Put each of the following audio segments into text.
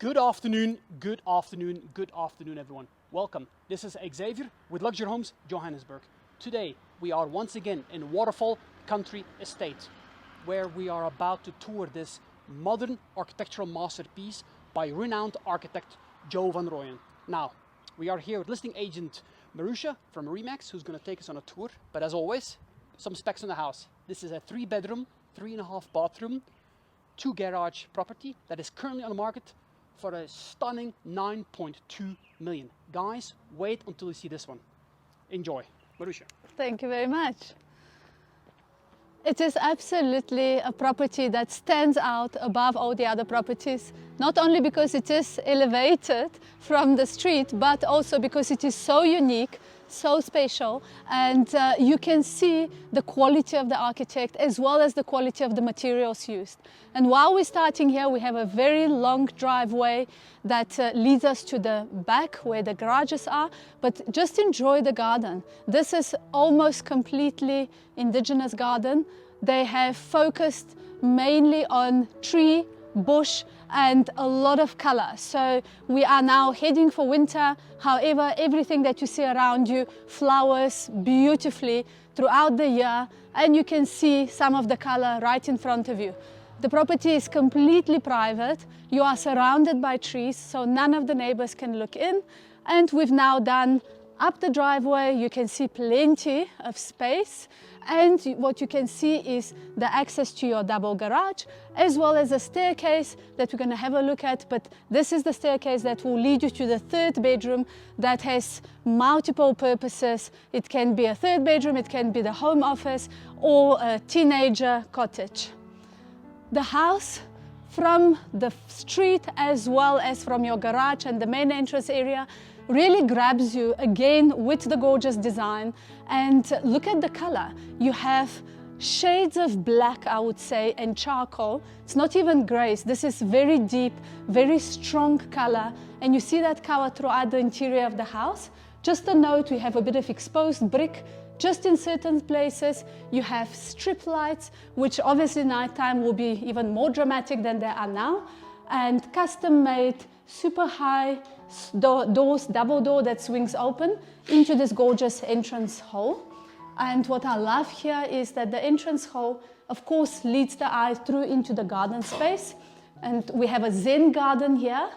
Good afternoon, good afternoon, good afternoon, everyone. Welcome. This is Xavier with Luxury Homes Johannesburg. Today, we are once again in Waterfall Country Estate, where we are about to tour this modern architectural masterpiece by renowned architect Joe van Rooyen. Now, we are here with listing agent Marussia from Remax, who's going to take us on a tour. But as always, some specs on the house. This is a 3-bedroom, 3.5 bathroom, 2 garage property that is currently on the market for a stunning 9.2 million. Guys, wait until you see this one. Enjoy. Marussia. Thank you very much. It is absolutely a property that stands out above all the other properties, not only because it is elevated from the street, but also because it is so unique, so special, and you can see the quality of the architect as well as the quality of the materials used. And while we're starting here, we have a very long driveway that leads us to the back where the garages are, but just enjoy the garden. This is almost completely indigenous garden. They have focused mainly on tree, bush, and a lot of color. So we are now heading for winter. However, everything that you see around you flowers beautifully throughout the year, and you can see some of the color right in front of you. The property is completely private. You are surrounded by trees, so none of the neighbors can look in. And we've now done up the driveway. You can see plenty of space. And what you can see is the access to your double garage, as well as a staircase that we're going to have a look at. But this is the staircase that will lead you to the 3rd bedroom that has multiple purposes. It can be a 3rd bedroom, it can be the home office, or a teenager cottage. The house from the street as well as from your garage and the main entrance area really grabs you again with the gorgeous design. And look at the color. You have shades of black, I would say, and charcoal. It's not even grays. This is very deep, very strong color, and you see that color throughout the interior of the house. Just a note, we have a bit of exposed brick just in certain places. You have strip lights, which obviously nighttime will be even more dramatic than they are now, and custom made super high doors, double door that swings open into this gorgeous entrance hall. And what I love here is that the entrance hall, of course, leads the eye through into the garden space. And we have a Zen Garden here.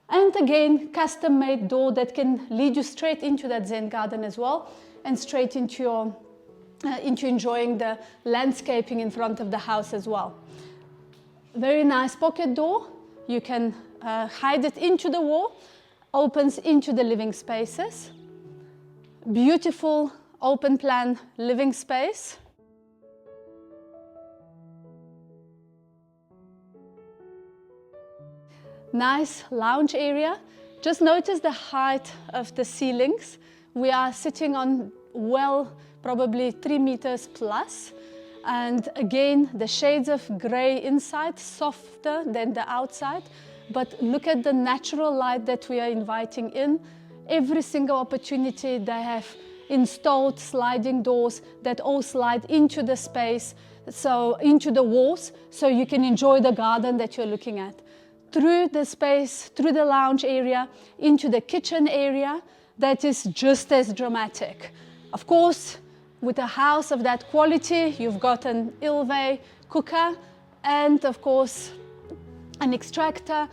And again, custom made door that can lead you straight into that Zen Garden as well, and straight into enjoying the landscaping in front of the house as well. Very nice pocket door. You can hide it into the wall, opens into the living spaces. Beautiful open plan living space. Nice lounge area. Just notice the height of the ceilings. We are sitting on well, probably 3 meters plus. And again, the shades of gray inside, softer than the outside. But look at the natural light that we are inviting in. Every single opportunity, they have installed sliding doors that all slide into the space, so into the walls, so you can enjoy the garden that you're looking at. Through the space, through the lounge area, into the kitchen area, that is just as dramatic. Of course, with a house of that quality, you've got an Ilve cooker and, of course, an extractor.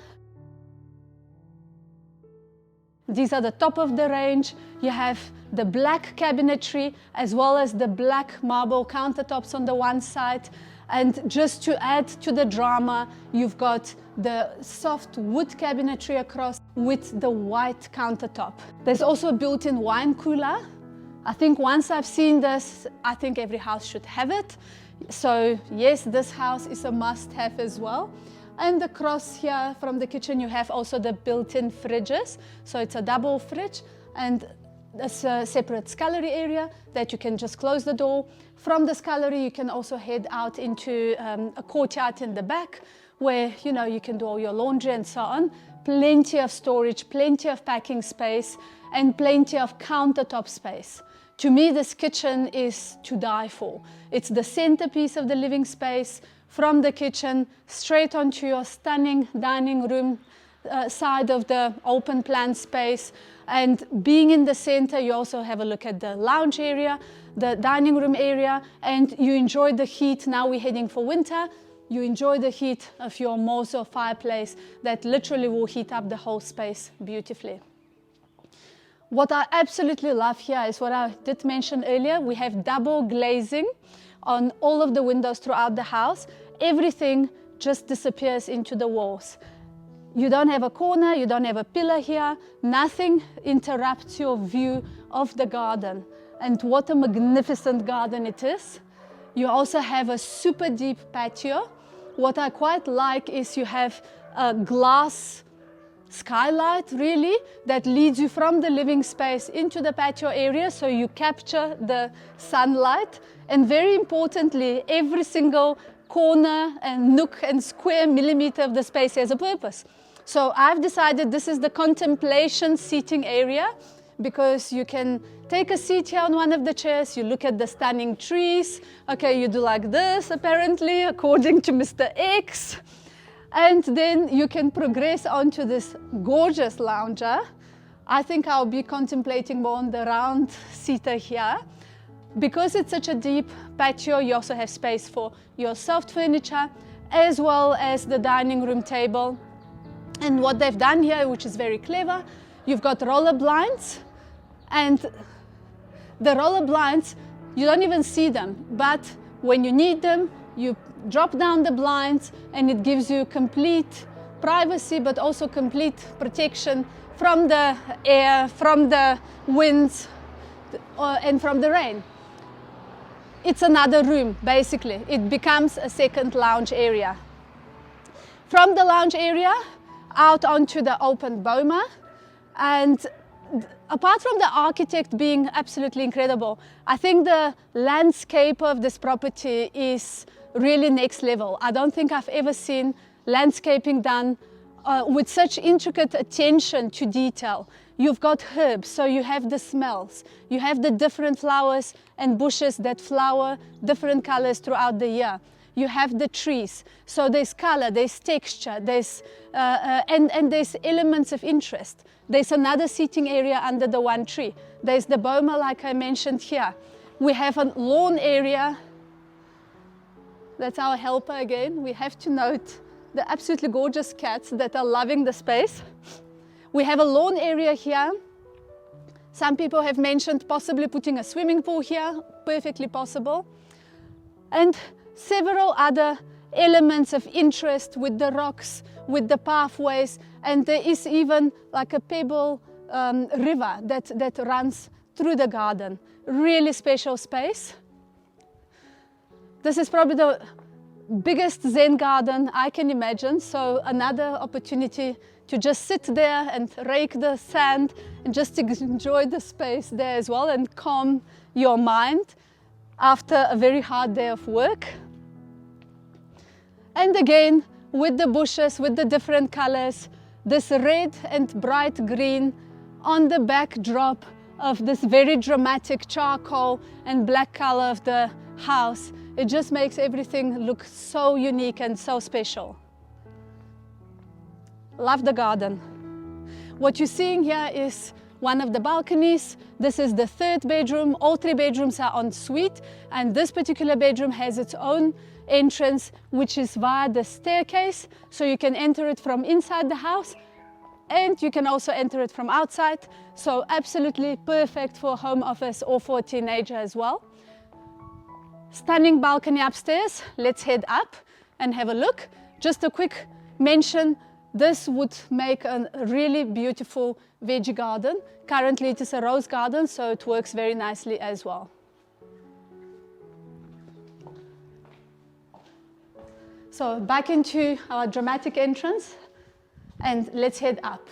These are the top of the range. You have the black cabinetry as well as the black marble countertops on the one side. And just to add to the drama, you've got the soft wood cabinetry across with the white countertop. There's also a built-in wine cooler. I think once I've seen this, I think every house should have it. So yes, this house is a must-have as well. And across here from the kitchen, you have also the built-in fridges. So it's a double fridge and a separate scullery area that you can just close the door. From the scullery, you can also head out into a courtyard in the back where, you know, you can do all your laundry and so on. Plenty of storage, plenty of packing space, and plenty of countertop space. To me, this kitchen is to die for. It's the centerpiece of the living space. From the kitchen straight onto your stunning dining room side of the open plan space. And being in the center, you also have a look at the lounge area, the dining room area, and you enjoy the heat. Now we're heading for winter. You enjoy the heat of your Mozo fireplace that literally will heat up the whole space beautifully. What I absolutely love here is what I did mention earlier. We have double glazing on all of the windows throughout the house. Everything just disappears into the walls. You don't have a corner, you don't have a pillar here. Nothing interrupts your view of the garden. And what a magnificent garden it is. You also have a super deep patio. What I quite like is you have a glass skylight, really, that leads you from the living space into the patio area, so you capture the sunlight. And very importantly, every single corner and nook and square millimeter of the space has a purpose. So I've decided this is the contemplation seating area, because you can take a seat here on one of the chairs, you look at the stunning trees. Okay, you do like this, apparently, according to Mr. X. And then you can progress onto this gorgeous lounger. I think I'll be contemplating more on the round seater here. Because it's such a deep patio, you also have space for your soft furniture, as well as the dining room table. And what they've done here, which is very clever, you've got roller blinds, and the roller blinds, you don't even see them, but when you need them, you drop down the blinds and it gives you complete privacy, but also complete protection from the air, from the winds, and from the rain. It's another room, basically. It becomes a second lounge area. From the lounge area, out onto the open boma, and apart from the architect being absolutely incredible, I think the landscape of this property is really next level. I don't think I've ever seen landscaping done with such intricate attention to detail. You've got herbs, so you have the smells. You have the different flowers and bushes that flower different colors throughout the year. You have the trees, so there's color, there's texture, there's, and there's elements of interest. There's another seating area under the one tree. There's the boma, like I mentioned here. We have a lawn area. That's our helper again. We have to note the absolutely gorgeous cats that are loving the space. We have a lawn area here. Some people have mentioned possibly putting a swimming pool here, perfectly possible. And several other elements of interest with the rocks, with the pathways, and there is even like a pebble river that runs through the garden. Really special space. This is probably the biggest Zen garden I can imagine, so another opportunity to just sit there and rake the sand and just to enjoy the space there as well and calm your mind after a very hard day of work. And again, with the bushes, with the different colors, this red and bright green on the backdrop of this very dramatic charcoal and black color of the house, it just makes everything look so unique and so special. Love the garden. What you're seeing here is one of the balconies. This is the third bedroom. All three bedrooms are en suite, and this particular bedroom has its own entrance, which is via the staircase, so you can enter it from inside the house and you can also enter it from outside, so absolutely perfect for a home office or for a teenager as well. Stunning balcony upstairs. Let's head up and have a look. Just a quick mention, this would make a really beautiful veggie garden. Currently it is a rose garden, so it works very nicely as well. So back into our dramatic entrance and let's head up.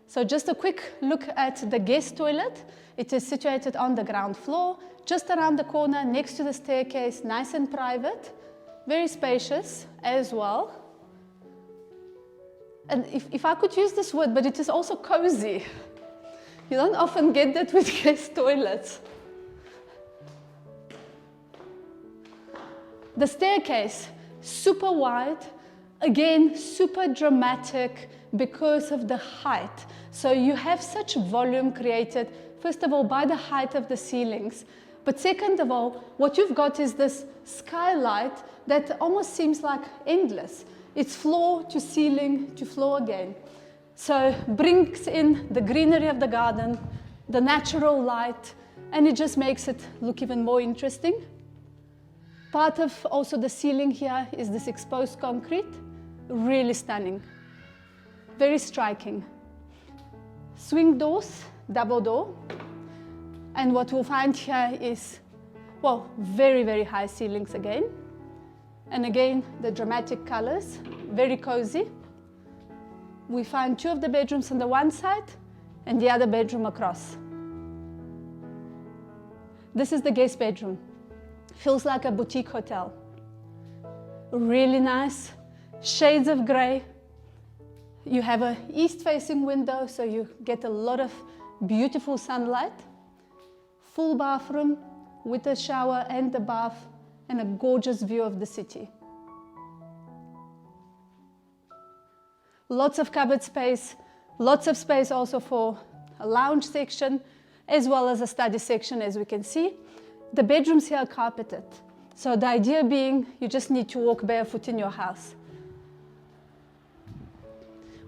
So just a quick look at the guest toilet. It is situated on the ground floor, just around the corner next to the staircase, nice and private, very spacious as well. And if I could use this word, but it is also cozy. You don't often get that with guest toilets. The staircase, super wide, again, super dramatic because of the height. So you have such volume created, first of all, by the height of the ceilings. But second of all, what you've got is this skylight that almost seems like endless. It's floor to ceiling to floor again. So brings in the greenery of the garden, the natural light, and it just makes it look even more interesting. Part of also the ceiling here is this exposed concrete, really stunning, very striking. Swing doors, double door, and what we'll find here is, well, very, very high ceilings again. And again, the dramatic colors, very cozy. We find two of the bedrooms on the one side and the other bedroom across. This is the guest bedroom. Feels like a boutique hotel. Really nice, shades of gray. You have an east-facing window, so you get a lot of beautiful sunlight. Full bathroom with a shower and a bath and a gorgeous view of the city. Lots of cupboard space, lots of space also for a lounge section, as well as a study section, as we can see. The bedrooms here are carpeted. So the idea being you just need to walk barefoot in your house.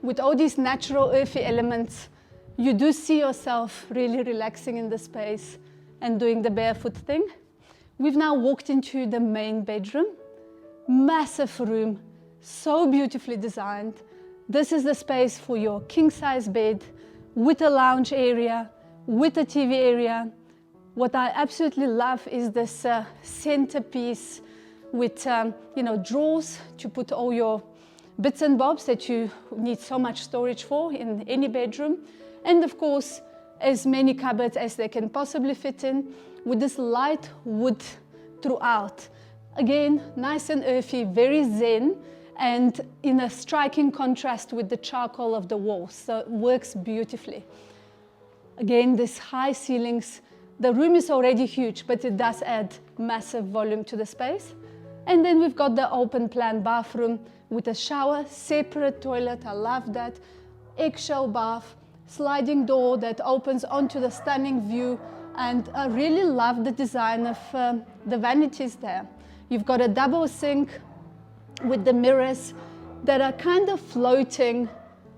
With all these natural earthy elements, you do see yourself really relaxing in the space and doing the barefoot thing. We've now walked into the main bedroom. Massive room, so beautifully designed. This is the space for your king-size bed with a lounge area, with a TV area. What I absolutely love is this centerpiece with drawers to put all your bits and bobs that you need so much storage for in any bedroom. And of course, as many cupboards as they can possibly fit in, with this light wood throughout. Again, nice and earthy, very zen, and in a striking contrast with the charcoal of the walls, so it works beautifully. Again, these high ceilings. The room is already huge, but it does add massive volume to the space. And then we've got the open plan bathroom with a shower, separate toilet, I love that, eggshell bath, sliding door that opens onto the stunning view, and I really love the design of the vanities there. You've got a double sink with the mirrors that are kind of floating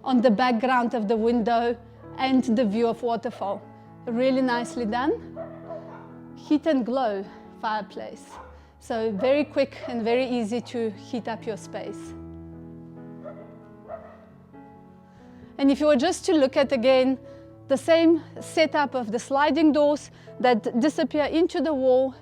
on the background of the window and the view of waterfall. Really nicely done. Heat and glow fireplace. So very quick and very easy to heat up your space. And if you were just to look at again the same setup of the sliding doors that disappear into the wall,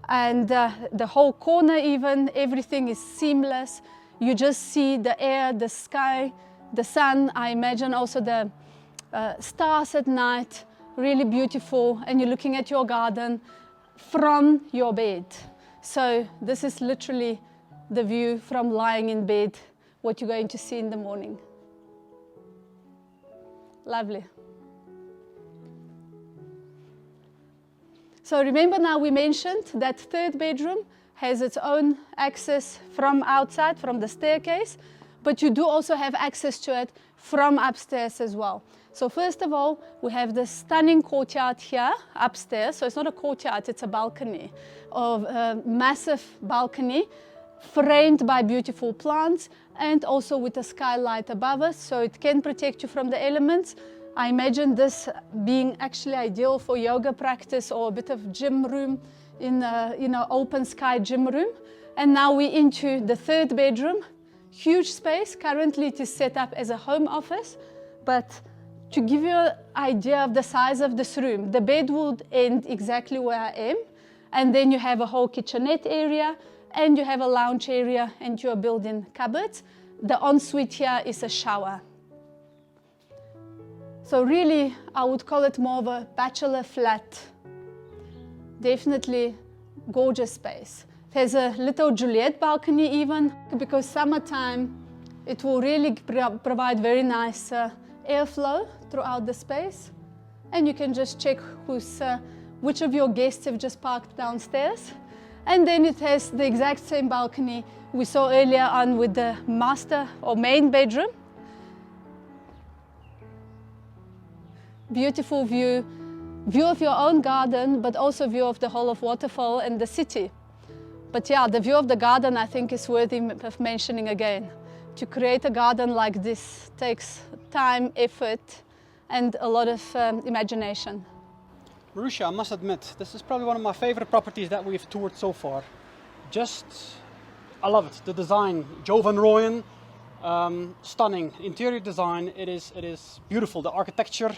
and the whole corner even, everything is seamless. You just see the air, the sky, the sun, I imagine also the stars at night, really beautiful, and you're looking at your garden from your bed. So this is literally the view from lying in bed, what you're going to see in the morning. Lovely. So remember now we mentioned that third bedroom has its own access from outside, from the staircase, but you do also have access to it from upstairs as well. So first of all, we have the stunning courtyard here upstairs. So it's not a courtyard, it's a balcony, of a massive balcony framed by beautiful plants and also with a skylight above us, so it can protect you from the elements. I imagine this being actually ideal for yoga practice or a bit of gym room in a open sky gym room. And now we're into the third bedroom. Huge space. Currently it is set up as a home office, but to give you an idea of the size of this room, the bed would end exactly where I am, and then you have a whole kitchenette area, and you have a lounge area, and you're building cupboards. The ensuite here is a shower. So really, I would call it more of a bachelor flat. Definitely gorgeous space. There's a little Juliet balcony even, because summertime, it will really provide very nice airflow throughout the space. And you can just check which of your guests have just parked downstairs. And then it has the exact same balcony we saw earlier on with the master or main bedroom. Beautiful view of your own garden, but also view of the whole of Waterfall and the city. But yeah, the view of the garden I think is worthy of mentioning again. To create a garden like this takes time, effort, and a lot of imagination. Marussia, I must admit, this is probably one of my favorite properties that we've toured so far. I love it. The design, Joe van Rooyen, stunning interior design. It is beautiful. The architecture,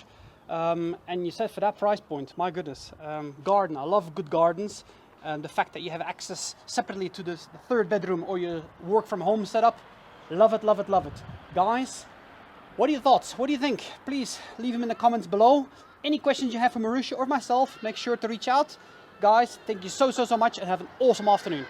and you said for that price point, my goodness. Garden, I love good gardens. The fact that you have access separately to the third bedroom or your work from home setup, love it, love it, love it. Guys, what are your thoughts? What do you think? Please leave them in the comments below. Any questions you have for Marussia or myself, make sure to reach out. Guys, thank you so much and have an awesome afternoon.